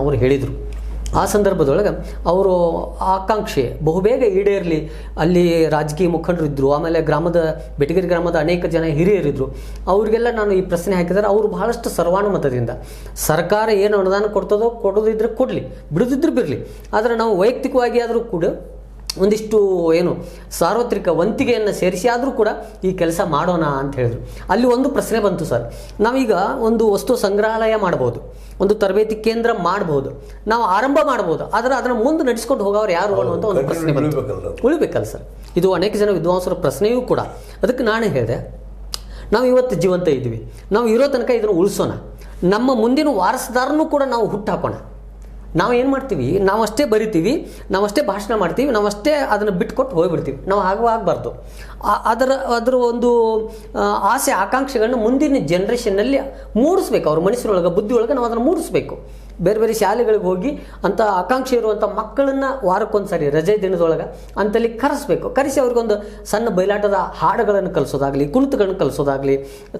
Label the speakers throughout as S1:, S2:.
S1: ಅವರು ಹೇಳಿದರು. ಆ ಸಂದರ್ಭದೊಳಗೆ ಅವರು ಆಕಾಂಕ್ಷೆ ಬಹುಬೇಗ ಈಡೇರಲಿ, ಅಲ್ಲಿ ರಾಜಕೀಯ ಮುಖಂಡರು ಇದ್ದರು, ಆಮೇಲೆ ಬೆಟಗೇರಿ ಗ್ರಾಮದ ಅನೇಕ ಜನ ಹಿರಿಯರಿದ್ದರು. ಅವರಿಗೆಲ್ಲ ನಾನು ಈ ಪ್ರಶ್ನೆ ಹಾಕಿದರೆ ಅವರು ಬಹಳಷ್ಟು ಸರ್ವಾನುಮತದಿಂದ ಸರ್ಕಾರ ಏನು ಅನುದಾನ ಕೊಡೋದಿದ್ರೆ ಕೊಡಲಿ, ಬಿಡೋದಿದ್ರೆ ಬಿರಲಿ, ಆದರೆ ನಾವು ವೈಯಕ್ತಿಕವಾಗಿ ಆದರೂ ಕೂಡ ಒಂದಿಷ್ಟು ಸಾರ್ವತ್ರಿಕ ವಂತಿಗೆಯನ್ನು ಸೇರಿಸಿ ಆದರೂ ಕೂಡ ಈ ಕೆಲಸ ಮಾಡೋಣ ಅಂತ ಹೇಳಿದರು. ಅಲ್ಲಿ ಒಂದು ಪ್ರಶ್ನೆ ಬಂತು ಸರ್, ನಾವೀಗ ಒಂದು ವಸ್ತು ಸಂಗ್ರಹಾಲಯ ಮಾಡ್ಬೋದು, ಒಂದು ತರಬೇತಿ ಕೇಂದ್ರ ಮಾಡ್ಬೋದು, ನಾವು ಆರಂಭ ಮಾಡ್ಬೋದು, ಆದರೆ ಅದನ್ನು ಮುಂದೆ ನಡೆಸ್ಕೊಂಡು ಹೋಗೋರು ಯಾರು ಅನ್ನುವಂಥ ಒಂದು ಪ್ರಶ್ನೆ ಬಂತು. ಉಳಿಬೇಕಲ್ಲ ಸರ್, ಇದು ಅನೇಕ ಜನ ವಿದ್ವಾಂಸರ ಪ್ರಶ್ನೆಯೂ ಕೂಡ. ಅದಕ್ಕೆ ನಾನು ಹೇಳಿದೆ, ನಾವು ಇವತ್ತು ಜೀವಂತ ಇದ್ದೀವಿ, ನಾವು ಇರೋ ತನಕ ಇದನ್ನು ಉಳಿಸೋಣ, ನಮ್ಮ ಮುಂದಿನ ವಾರಸುದಾರನೂ ಕೂಡ ನಾವು ಹುಟ್ಟಾಕೋಣ. ನಾವು ಏನು ಮಾಡ್ತೀವಿ, ನಾವಷ್ಟೇ ಬರಿತೀವಿ, ನಾವಷ್ಟೇ ಭಾಷಣ ಮಾಡ್ತೀವಿ, ನಾವಷ್ಟೇ ಅದನ್ನು ಬಿಟ್ಕೊಟ್ಟು ಹೋಗಿಬಿಡ್ತೀವಿ. ನಾವು ಆಗಬಾರ್ದು. ಅದರ ಒಂದು ಆಸೆ ಆಕಾಂಕ್ಷೆಗಳನ್ನು ಮುಂದಿನ ಜನ್ರೇಷನ್ನಲ್ಲಿ ಮೂಡಿಸ್ಬೇಕು, ಅವ್ರ ಮನಸ್ಸಿನೊಳಗೆ ಬುದ್ಧಿಯೊಳಗೆ ನಾವು ಅದನ್ನು ಮೂಡಿಸ್ಬೇಕು. ಬೇರೆ ಬೇರೆ ಶಾಲೆಗಳಿಗೆ ಹೋಗಿ ಅಂಥ ಆಕಾಂಕ್ಷೆ ಇರುವಂಥ ಮಕ್ಕಳನ್ನು ವಾರಕ್ಕೊಂದು ಸಾರಿ ರಜೆ ದಿನದೊಳಗೆ ಅಂತಲ್ಲಿ ಕರೆಸಿ ಅವ್ರಿಗೊಂದು ಸಣ್ಣ ಬಯಲಾಟದ ಹಾಡುಗಳನ್ನು ಕಲಿಸೋದಾಗಲಿ, ಕುಣಿತಗಳನ್ನು ಕಲಿಸೋದಾಗಲಿ,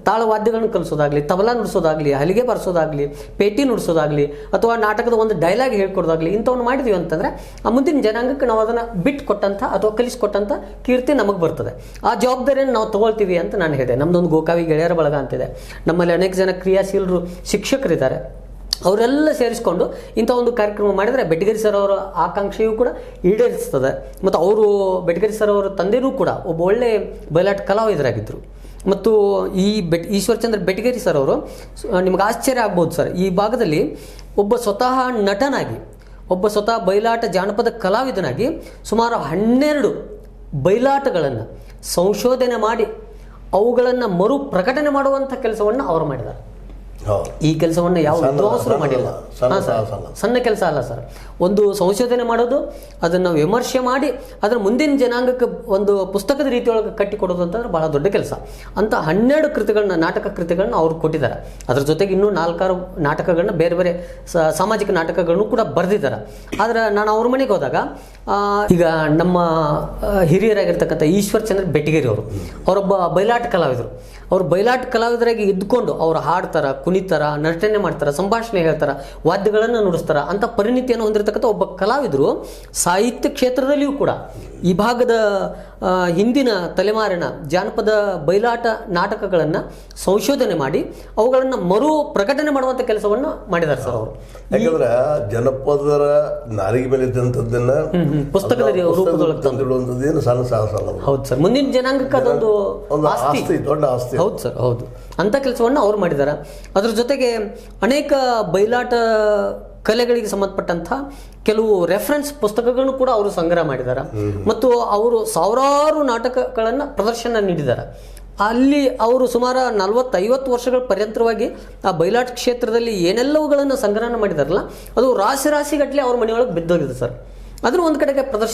S1: ತಾಳವಾದ್ಯಗಳನ್ನು ಕಲಿಸೋದಾಗಲಿ, ತಬಲಾ ನುಡಿಸೋದಾಗಲಿ, ಹಲಿಗೆ ಬಾರಿಸೋದಾಗಲಿ, ಪೇಟಿ ನುಡಿಸೋದಾಗಲಿ, ಅಥವಾ ನಾಟಕದ ಒಂದು ಡೈಲಾಗ್ ಹೇಳ್ಕೊಡೋದಾಗಲಿ, ಇಂಥವನ್ನು ಮಾಡಿದ್ವಿ ಅಂತಂದರೆ ಆ ಮುಂದಿನ ಜನಾಂಗಕ್ಕೆ ನಾವು ಅದನ್ನು ಬಿಟ್ಟುಕೊಟ್ಟಂಥ ಅಥವಾ ಕಲಿಸ್ಕೊಟ್ಟಂಥ ಕೀರ್ತಿ ನಮಗೆ ಬರ್ತದೆ. ಆ ಜವಾಬ್ದಾರಿಯನ್ನು ನಾವು ತೊಗೊಳ್ತೀವಿ ಅಂತ ನಾನು ಹೇಳಿದೆ. ನಮ್ಮದೊಂದು ಗೋಕಾವಿ ಗೆಳೆಯರ ಬಳಗ ಅಂತಿದೆ, ನಮ್ಮಲ್ಲಿ ಅನೇಕ ಜನ ಕ್ರಿಯಾಶೀಲರು ಶಿಕ್ಷಕರಿದ್ದಾರೆ. ಅವರೆಲ್ಲ ಸೇರಿಸ್ಕೊಂಡು ಇಂಥ ಒಂದು ಕಾರ್ಯಕ್ರಮ ಮಾಡಿದರೆ ಬೆಟಗೇರಿ ಸರ್ ಅವರ ಆಕಾಂಕ್ಷೆಯೂ ಕೂಡ ಈಡೇರಿಸ್ತದೆ. ಮತ್ತು ಬೆಟಗೇರಿ ಸರ್ ಅವರ ತಂದೆಯೂ ಕೂಡ ಒಬ್ಬ ಒಳ್ಳೆ ಬಯಲಾಟ ಕಲಾವಿದರಾಗಿದ್ದರು. ಮತ್ತು ಈಶ್ವರಚಂದ್ರ ಬೆಟಗೇರಿ ಸರ್ ಅವರು, ನಿಮ್ಗೆ ಆಶ್ಚರ್ಯ ಆಗ್ಬೋದು ಸರ್, ಈ ಭಾಗದಲ್ಲಿ ಒಬ್ಬ ಸ್ವತಃ ನಟನಾಗಿ, ಒಬ್ಬ ಸ್ವತಃ ಬಯಲಾಟ ಜಾನಪದ ಕಲಾವಿದನಾಗಿ ಸುಮಾರು 12 ಬಯಲಾಟಗಳನ್ನು ಸಂಶೋಧನೆ ಮಾಡಿ ಅವುಗಳನ್ನು ಮರು ಪ್ರಕಟಣೆ ಮಾಡುವಂಥ ಕೆಲಸವನ್ನು ಅವರು ಮಾಡಿದ್ದಾರೆ. ಈ ಕೆಲಸವನ್ನು ಯಾವ ವಿದ್ವಾಂಸರು ಮಾಡಿಲ್ಲ. ಸಣ್ಣ ಕೆಲಸ ಅಲ್ಲ ಸರ್. ಒಂದು ಸಂಶೋಧನೆ ಮಾಡೋದು, ಅದನ್ನು ವಿಮರ್ಶೆ ಮಾಡಿ ಅದನ್ನು ಮುಂದಿನ ಜನಾಂಗಕ್ಕೆ ಒಂದು ಪುಸ್ತಕದ ರೀತಿಯೊಳಗೆ ಕಟ್ಟಿಕೊಡೋದು ಅಂತಂದ್ರೆ ಬಹಳ ದೊಡ್ಡ ಕೆಲಸ. ಅಂತ 12 ಕೃತಿಗಳನ್ನ, ನಾಟಕ ಕೃತಿಗಳನ್ನ ಅವ್ರು ಕೊಟ್ಟಿದ್ದಾರೆ. ಅದ್ರ ಜೊತೆಗೆ ಇನ್ನೂ 4-6 ನಾಟಕಗಳನ್ನ, ಬೇರೆ ಬೇರೆ ಸಾಮಾಜಿಕ ನಾಟಕಗಳನ್ನು ಕೂಡ ಬರೆದಿದ್ದಾರೆ. ಆದರೆ ನಾನು ಅವ್ರ ಮನೆಗೆ ಹೋದಾಗ ಈಗ ನಮ್ಮ ಹಿರಿಯರಾಗಿರ್ತಕ್ಕಂಥ ಈಶ್ವರಚಂದ್ರ ಬೆಟಗೇರಿ ಅವರೊಬ್ಬ ಬಯಲಾಟ ಕಲಾವಿದರು. ಅವರು ಬಯಲಾಟ ಕಲಾವಿದರಾಗಿ ಇದ್ದುಕೊಂಡು ಅವರು ಹಾಡ್ತಾರ, ಕುಣಿತಾರ, ನಟನೆ ಮಾಡ್ತಾರೆ, ಸಂಭಾಷಣೆ ಹೇಳ್ತಾರೆ, ವಾದ್ಯಗಳನ್ನು ನುಡಿಸ್ತಾರೆ. ಅಂಥ ಪರಿಣಿತಿಯನ್ನು ಹೊಂದಿರತಕ್ಕಂಥ ಒಬ್ಬ ಕಲಾವಿದರು ಸಾಹಿತ್ಯ ಕ್ಷೇತ್ರದಲ್ಲಿಯೂ ಕೂಡ ಈ ಭಾಗದ ಹಿಂದಿನ ತಲೆಮಾರಿನ ಜಾನಪದ ಬಯಲಾಟ ನಾಟಕಗಳನ್ನು ಸಂಶೋಧನೆ ಮಾಡಿ ಅವುಗಳನ್ನು ಮರು ಪ್ರಕಟಣೆ ಮಾಡುವಂಥ ಕೆಲಸವನ್ನು ಮಾಡಿದ್ದಾರೆ ಸರ್ ಅವರು.
S2: ಯಾಕಂದ್ರೆ ಜನಪದರ ನಾಲಿಗೆ ಮೇಲೆ ಇದ್ದಂಥದ್ದನ್ನ
S1: ಪುಸ್ತಕದ ರೂಪದೊಳಗೆ
S2: ತಂದಿಡುವಂಥದ್ದೇನು ಸಣ್ಣ ಸಾಹಸ ಅಲ್ಲ.
S1: ಹೌದು ಸರ್, ಮುಂದಿನ ಜನಾಂಗಕ್ಕೆ ಅದೊಂದು
S2: ಆಸ್ತಿ, ದೊಡ್ಡ ಆಸ್ತಿ.
S1: ಹೌದು ಸರ್, ಹೌದು. ಅಂಥ ಕೆಲಸವನ್ನು ಅವ್ರು ಮಾಡಿದ್ದಾರೆ. ಅದ್ರ ಜೊತೆಗೆ ಅನೇಕ ಬಯಲಾಟ ಕಲೆಗಳಿಗೆ ಸಂಬಂಧಪಟ್ಟಂಥ ಕೆಲವು ರೆಫರೆನ್ಸ್ ಪುಸ್ತಕಗಳನ್ನು ಕೂಡ ಅವರು ಸಂಗ್ರಹ ಮಾಡಿದ್ದಾರೆ. ಮತ್ತು ಅವರು ಸಾವಿರಾರು ನಾಟಕಗಳನ್ನು ಪ್ರದರ್ಶನ ನೀಡಿದ್ದಾರೆ. ಅಲ್ಲಿ ಅವರು ಸುಮಾರು 40-50 ವರ್ಷಗಳ ಪರ್ಯಂತರವಾಗಿ ಆ ಬಯಲಾಟ ಕ್ಷೇತ್ರದಲ್ಲಿ ಏನೆಲ್ಲವುಗಳನ್ನು ಸಂಗ್ರಹಣ ಮಾಡಿದಾರಲ್ಲ, ಅದು ರಾಶಿ ರಾಶಿಗಟ್ಟಲೆ ಅವ್ರ ಮನೆಯೊಳಗೆ ಬಿದ್ದೋಗಿದೆ ಸರ್. ಅದನ್ನು ಒಂದು ಕಡೆಗೆ ಪ್ರದರ್ಶನ